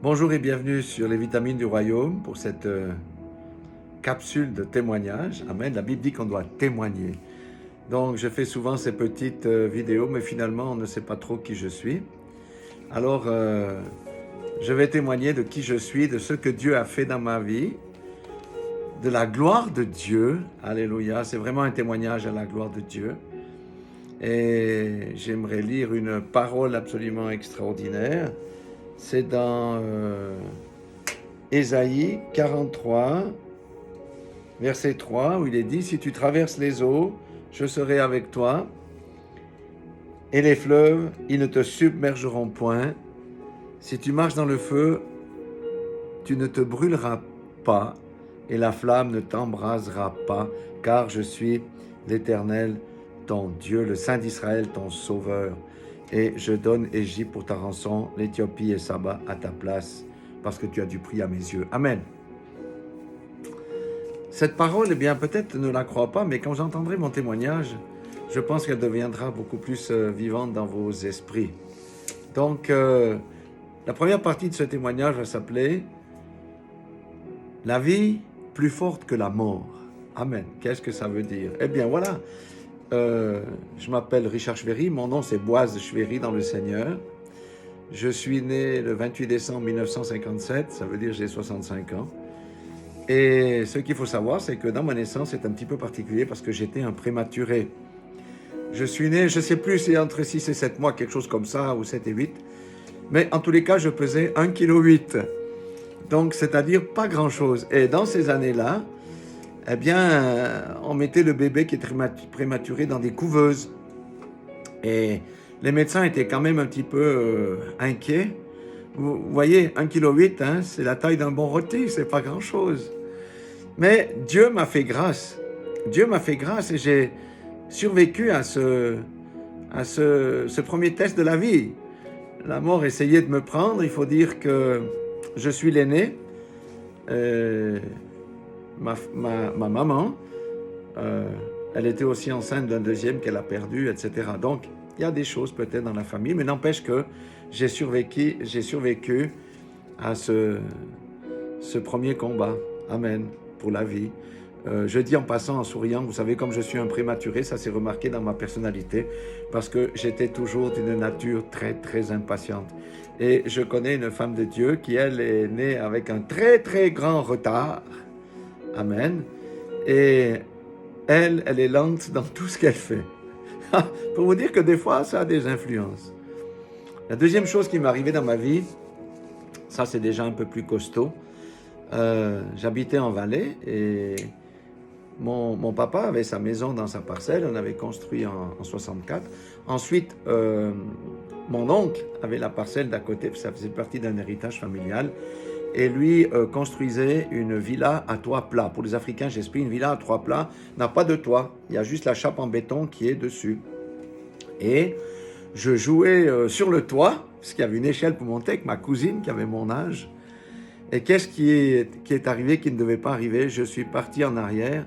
Bonjour et bienvenue sur les vitamines du royaume pour cette capsule de témoignage. Amen. La Bible dit qu'on doit témoigner. Donc je fais souvent ces petites vidéos, mais finalement on ne sait pas trop qui je suis. Alors je vais témoigner de qui je suis, de ce que Dieu a fait dans ma vie, de la gloire de Dieu. Alléluia, c'est vraiment un témoignage à la gloire de Dieu. Et j'aimerais lire une parole absolument extraordinaire. C'est dans Ésaïe 43, verset 3, où il est dit « Si tu traverses les eaux, je serai avec toi, et les fleuves, ils ne te submergeront point. Si tu marches dans le feu, tu ne te brûleras pas, et la flamme ne t'embrasera pas, car je suis l'Éternel, ton Dieu, le Saint d'Israël, ton Sauveur. Et je donne Égypte pour ta rançon, l'Éthiopie et Saba à ta place, parce que tu as du prix à mes yeux. » Amen. Cette parole, eh bien, peut-être ne la crois pas, mais quand j'entendrai mon témoignage, je pense qu'elle deviendra beaucoup plus vivante dans vos esprits. Donc, la première partie de ce témoignage va s'appeler « La vie plus forte que la mort ». Amen. Qu'est-ce que ça veut dire? Eh bien, voilà. Je m'appelle Richard Chvéry, mon nom c'est Boaz Chvéry dans le Seigneur. Je suis né le 28 décembre 1957, ça veut dire j'ai 65 ans. Et ce qu'il faut savoir, c'est que dans ma naissance, c'est un petit peu particulier parce que j'étais un prématuré. Je suis né, je ne sais plus, c'est entre 6 et 7 mois, quelque chose comme ça, ou 7 et 8. Mais en tous les cas, je pesais 1,8 kg. Donc, c'est-à-dire pas grand-chose. Et dans ces années-là, eh bien, on mettait le bébé qui était prématuré dans des couveuses. Et les médecins étaient quand même un petit peu inquiets. Vous voyez, 1,8 kg, hein, c'est la taille d'un bon rôti, c'est pas grand-chose. Mais Dieu m'a fait grâce. Dieu m'a fait grâce et j'ai survécu à ce premier test de la vie. La mort essayait de me prendre. Il faut dire que je suis l'aîné. Ma maman, elle était aussi enceinte d'un deuxième qu'elle a perdu, etc. Donc, il y a des choses peut-être dans la famille, mais n'empêche que j'ai survécu à ce premier combat. Amen, pour la vie. Je dis en passant, en souriant, vous savez, comme je suis un prématuré, ça s'est remarqué dans ma personnalité, parce que j'étais toujours d'une nature très, très impatiente. Et je connais une femme de Dieu qui, elle, est née avec un très, très grand retard. Amen. Et elle est lente dans tout ce qu'elle fait. Pour vous dire que des fois, ça a des influences. La deuxième chose qui m'est arrivée dans ma vie, ça c'est déjà un peu plus costaud. J'habitais en Valais et mon papa avait sa maison dans sa parcelle. On avait construit en 64. Ensuite, mon oncle avait la parcelle d'à côté, ça faisait partie d'un héritage familial. Et lui construisait une villa à toit plat. Pour les Africains, j'explique, une villa à toit plat n'a pas de toit. Il y a juste la chape en béton qui est dessus. Et je jouais sur le toit, parce qu'il y avait une échelle pour monter avec ma cousine qui avait mon âge. Et qu'est-ce qui est arrivé, qui ne devait pas arriver? Je suis parti en arrière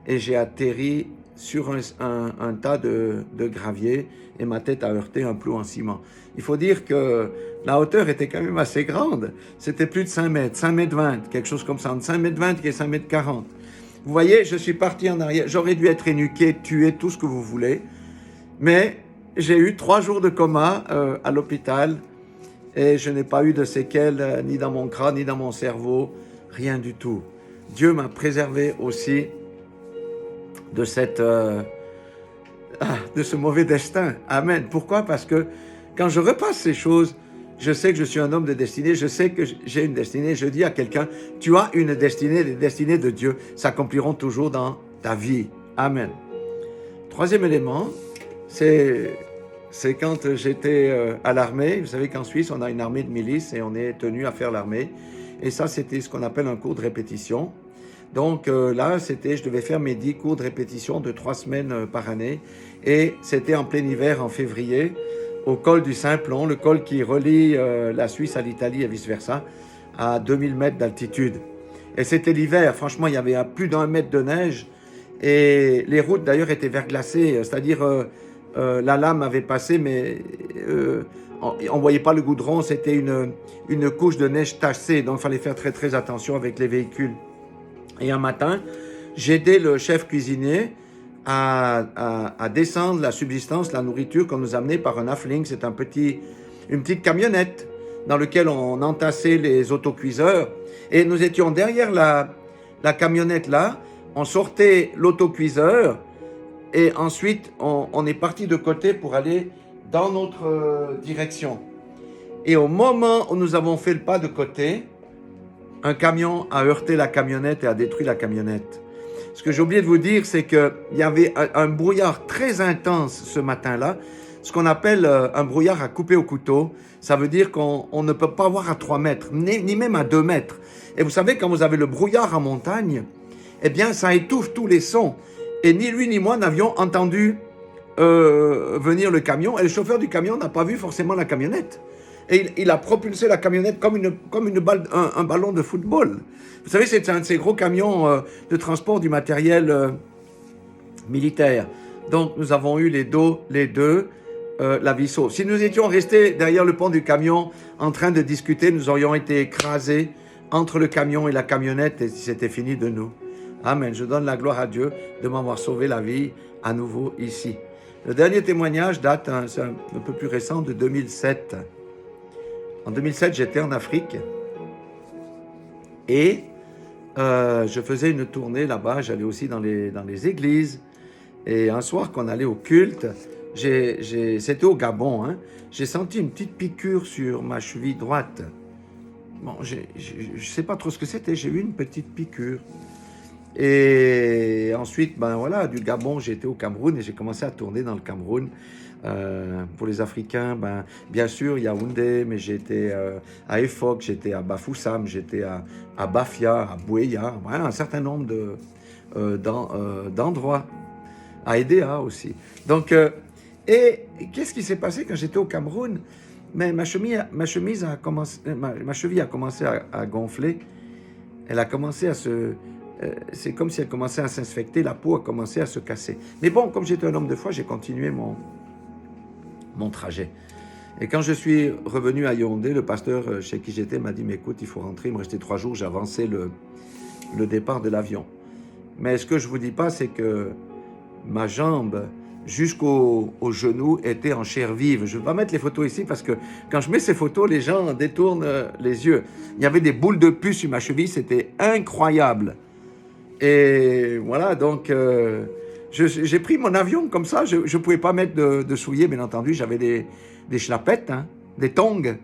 et j'ai atterri sur un tas de gravier et ma tête a heurté un plot en ciment. Il faut dire que la hauteur était quand même assez grande. C'était plus de 5 mètres, 5 mètres 20, quelque chose comme ça, entre 5 mètres 20 et 5 mètres 40. Vous voyez, je suis parti en arrière. J'aurais dû être énuqué, tué, tout ce que vous voulez. Mais j'ai eu 3 jours de coma à l'hôpital et je n'ai pas eu de séquelles ni dans mon crâne, ni dans mon cerveau, rien du tout. Dieu m'a préservé aussi de ce mauvais destin. Amen. Pourquoi? Parce que quand je repasse ces choses, je sais que je suis un homme de destinée, je sais que j'ai une destinée. Je dis à quelqu'un, tu as une destinée, les destinées de Dieu s'accompliront toujours dans ta vie. Amen. Troisième élément, c'est quand j'étais à l'armée. Vous savez qu'en Suisse, on a une armée de milice et on est tenu à faire l'armée. Et ça, c'était ce qu'on appelle un cours de répétition. Donc là, je devais faire mes 10 cours de répétition de 3 semaines par année. Et c'était en plein hiver, en février, au col du Simplon, le col qui relie la Suisse à l'Italie et vice-versa, à 2000 mètres d'altitude. Et c'était l'hiver. Franchement, il y avait plus d'1 mètre de neige. Et les routes, d'ailleurs, étaient verglacées. C'est-à-dire, la lame avait passé, mais on ne voyait pas le goudron, c'était une couche de neige tassée, donc il fallait faire très très attention avec les véhicules. Et un matin, j'ai aidé le chef cuisinier à descendre la subsistance, la nourriture qu'on nous amenait par un Hafling. C'est une petite camionnette dans laquelle on entassait les autocuiseurs. Et nous étions derrière la camionnette là, on sortait l'autocuiseur et ensuite on est parti de côté pour aller dans notre direction. Et au moment où nous avons fait le pas de côté, un camion a heurté la camionnette et a détruit la camionnette. Ce que j'ai oublié de vous dire, c'est qu'il y avait un brouillard très intense ce matin-là, ce qu'on appelle un brouillard à couper au couteau. Ça veut dire qu'on ne peut pas voir à 3 mètres, ni même à 2 mètres. Et vous savez, quand vous avez le brouillard en montagne, eh bien, ça étouffe tous les sons. Et ni lui ni moi n'avions entendu venir le camion. Et le chauffeur du camion n'a pas vu forcément la camionnette. Et il a propulsé la camionnette comme une balle, un ballon de football. Vous savez, c'est un de ces gros camions de transport du matériel militaire. Donc, nous avons eu les deux, la vie sauve. Si nous étions restés derrière le pont du camion en train de discuter, nous aurions été écrasés entre le camion et la camionnette et c'était fini de nous. Amen. Je donne la gloire à Dieu de m'avoir sauvé la vie à nouveau ici. Le dernier témoignage date, c'est un peu plus récent, de 2007. En 2007, j'étais en Afrique et je faisais une tournée là-bas. J'allais aussi dans les églises. Et un soir, qu'on allait au culte, c'était au Gabon, hein, j'ai senti une petite piqûre sur ma cheville droite. Bon, je ne sais pas trop ce que c'était, j'ai eu une petite piqûre. Et ensuite, ben voilà, du Gabon, j'étais au Cameroun et j'ai commencé à tourner dans le Cameroun. Pour les Africains, ben, bien sûr, Yaoundé, mais j'étais à Efok, j'étais à Bafoussam, j'étais à Bafia, à Bouéya, voilà, un certain nombre d'endroits, à Edea aussi. Donc, et qu'est-ce qui s'est passé quand j'étais au Cameroun? Mais ma cheville a commencé à gonfler, elle a commencé à c'est comme si elle commençait à s'infecter, la peau a commencé à se casser. Mais bon, comme j'étais un homme de foi, j'ai continué mon trajet. Et quand je suis revenu à Yaoundé, le pasteur chez qui j'étais m'a dit « Mais écoute, il faut rentrer, il me restait 3 jours, j'ai avancé le départ de l'avion. » Mais ce que je ne vous dis pas, c'est que ma jambe jusqu'au genou était en chair vive. Je ne vais pas mettre les photos ici parce que quand je mets ces photos, les gens détournent les yeux. Il y avait des boules de puce sur ma cheville, c'était incroyable. Et voilà, donc j'ai pris mon avion comme ça. Je ne pouvais pas mettre de souliers, bien entendu. J'avais des schlapettes, hein, des tongs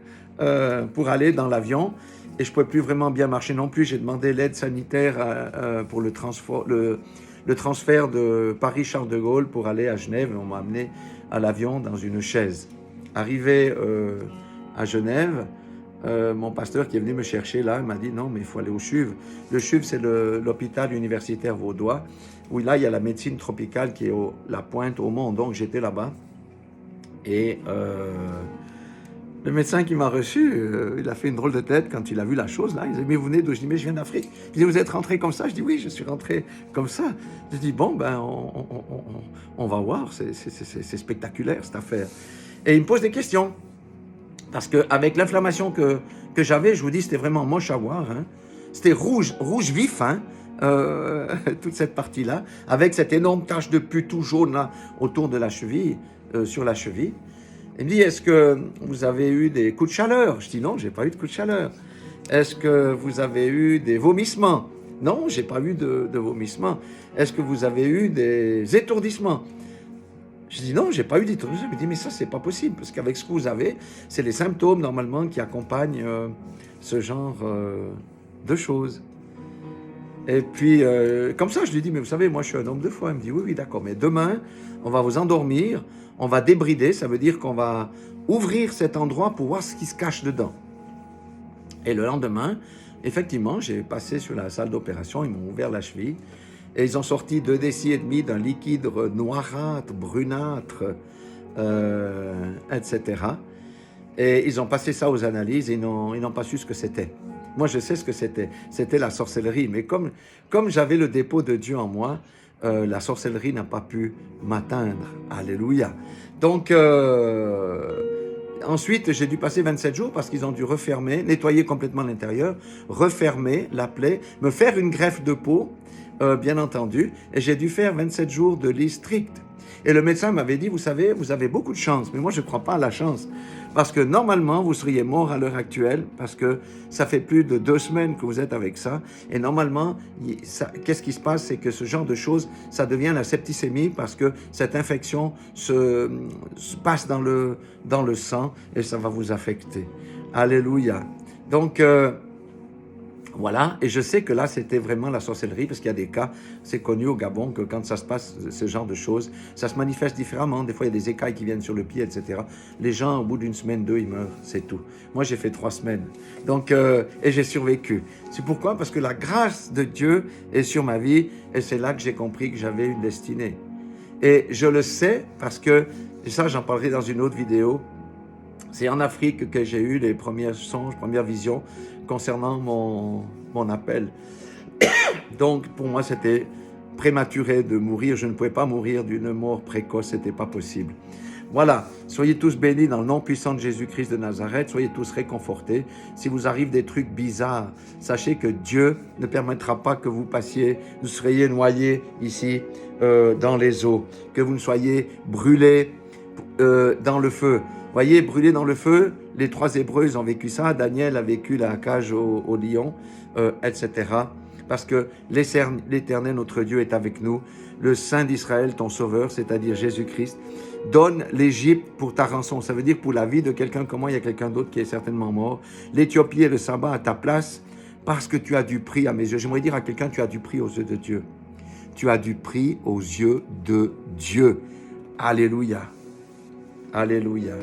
pour aller dans l'avion. Et je ne pouvais plus vraiment bien marcher non plus. J'ai demandé l'aide sanitaire pour le transfert de Paris-Charles de Gaulle pour aller à Genève. On m'a amené à l'avion dans une chaise. Arrivé à Genève, mon pasteur qui est venu me chercher là, il m'a dit non, mais il faut aller au CHUV. Le CHUV, c'est l'hôpital universitaire vaudois, où là, il y a la médecine tropicale qui est la pointe au monde. Donc, j'étais là-bas. Et le médecin qui m'a reçu, il a fait une drôle de tête quand il a vu la chose là. Il dit, mais vous venez d'où? Je dis, mais je viens d'Afrique. Il dit, vous êtes rentré comme ça? Je dis, oui, je suis rentré comme ça. Je dis, bon, ben, on va voir, c'est spectaculaire cette affaire. Et il me pose des questions. Parce qu'avec l'inflammation que j'avais, je vous dis, c'était vraiment moche à voir. Hein. C'était rouge vif, hein, toute cette partie-là, avec cette énorme tache de pus tout jaune là, autour de la cheville, sur la cheville. Il me dit, est-ce que vous avez eu des coups de chaleur? Je dis, non, j'ai pas eu de coups de chaleur. Est-ce que vous avez eu des vomissements? Non, j'ai pas eu de vomissements. Est-ce que vous avez eu des étourdissements? Je dis, non, j'ai pas eu d'étourdissement. Il me dit, mais ça, c'est pas possible, parce qu'avec ce que vous avez, c'est les symptômes, normalement, qui accompagnent ce genre de choses. Et puis, comme ça, je lui dis, mais vous savez, moi, je suis un homme de foi. Il me dit, oui, d'accord, mais demain, on va vous endormir, on va débrider, ça veut dire qu'on va ouvrir cet endroit pour voir ce qui se cache dedans. Et le lendemain, effectivement, j'ai passé sur la salle d'opération, ils m'ont ouvert la cheville, et ils ont sorti 2,5 décis d'un liquide noirâtre, brunâtre, etc. Et ils ont passé ça aux analyses et ils n'ont pas su ce que c'était. Moi, je sais ce que c'était. C'était la sorcellerie. Mais comme j'avais le dépôt de Dieu en moi, la sorcellerie n'a pas pu m'atteindre. Alléluia. Donc, ensuite, j'ai dû passer 27 jours parce qu'ils ont dû refermer, nettoyer complètement l'intérieur, refermer la plaie, me faire une greffe de peau, bien entendu, et j'ai dû faire 27 jours de lit strict. Et le médecin m'avait dit, vous savez, vous avez beaucoup de chance, mais moi je ne crois pas à la chance. Parce que normalement, vous seriez mort à l'heure actuelle, parce que ça fait plus de 2 semaines que vous êtes avec ça. Et normalement, qu'est-ce qui se passe? C'est que ce genre de choses, ça devient la septicémie, parce que cette infection se passe dans le sang et ça va vous affecter. Alléluia. Donc, voilà, et je sais que là, c'était vraiment la sorcellerie, parce qu'il y a des cas, c'est connu au Gabon, que quand ça se passe, ce genre de choses, ça se manifeste différemment. Des fois, il y a des écailles qui viennent sur le pied, etc. Les gens, au bout d'une semaine, 2, ils meurent, c'est tout. Moi, j'ai fait 3 semaines, donc, et j'ai survécu. C'est pourquoi? Parce que la grâce de Dieu est sur ma vie, et c'est là que j'ai compris que j'avais une destinée. Et je le sais, parce que, et ça, j'en parlerai dans une autre vidéo, c'est en Afrique que j'ai eu les premiers songes, premières visions concernant mon appel. Donc, pour moi, c'était prématuré de mourir. Je ne pouvais pas mourir d'une mort précoce, c'était pas possible. Voilà, soyez tous bénis dans le nom puissant de Jésus-Christ de Nazareth, soyez tous réconfortés. Si vous arrive des trucs bizarres, sachez que Dieu ne permettra pas que vous passiez, vous soyez noyés ici dans les eaux, que vous ne soyez brûlés dans le feu. Voyez, brûlés dans le feu, les 3 Hébreux, ils ont vécu ça. Daniel a vécu la cage au lion, etc. Parce que l'Éternel, notre Dieu, est avec nous. Le Saint d'Israël, ton sauveur, c'est-à-dire Jésus-Christ, donne l'Égypte pour ta rançon. Ça veut dire pour la vie de quelqu'un comme moi, il y a quelqu'un d'autre qui est certainement mort. L'Éthiopie et le sabbat à ta place, parce que tu as du prix à mes yeux. J'aimerais dire à quelqu'un, tu as du prix aux yeux de Dieu. Tu as du prix aux yeux de Dieu. Alléluia. Alléluia.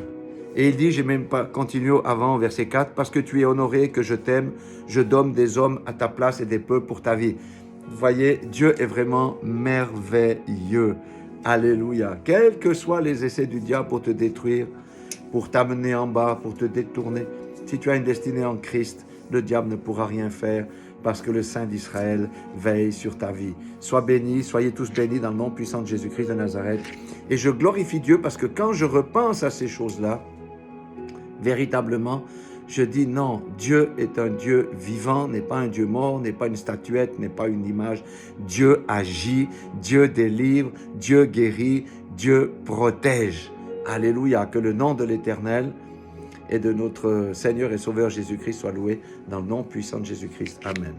Et il dit, j'ai même pas continué avant, verset 4, parce que tu es honoré, que je t'aime, je donne des hommes à ta place et des peuples pour ta vie. Vous voyez, Dieu est vraiment merveilleux. Alléluia. Quels que soient les essais du diable pour te détruire, pour t'amener en bas, pour te détourner, si tu as une destinée en Christ, le diable ne pourra rien faire parce que le Saint d'Israël veille sur ta vie. Sois béni, soyez tous bénis dans le nom puissant de Jésus-Christ de Nazareth. Et je glorifie Dieu parce que quand je repense à ces choses-là, véritablement, je dis non, Dieu est un Dieu vivant, n'est pas un Dieu mort, n'est pas une statuette, n'est pas une image. Dieu agit, Dieu délivre, Dieu guérit, Dieu protège. Alléluia, que le nom de l'Éternel et de notre Seigneur et Sauveur Jésus-Christ soit loué dans le nom puissant de Jésus-Christ. Amen.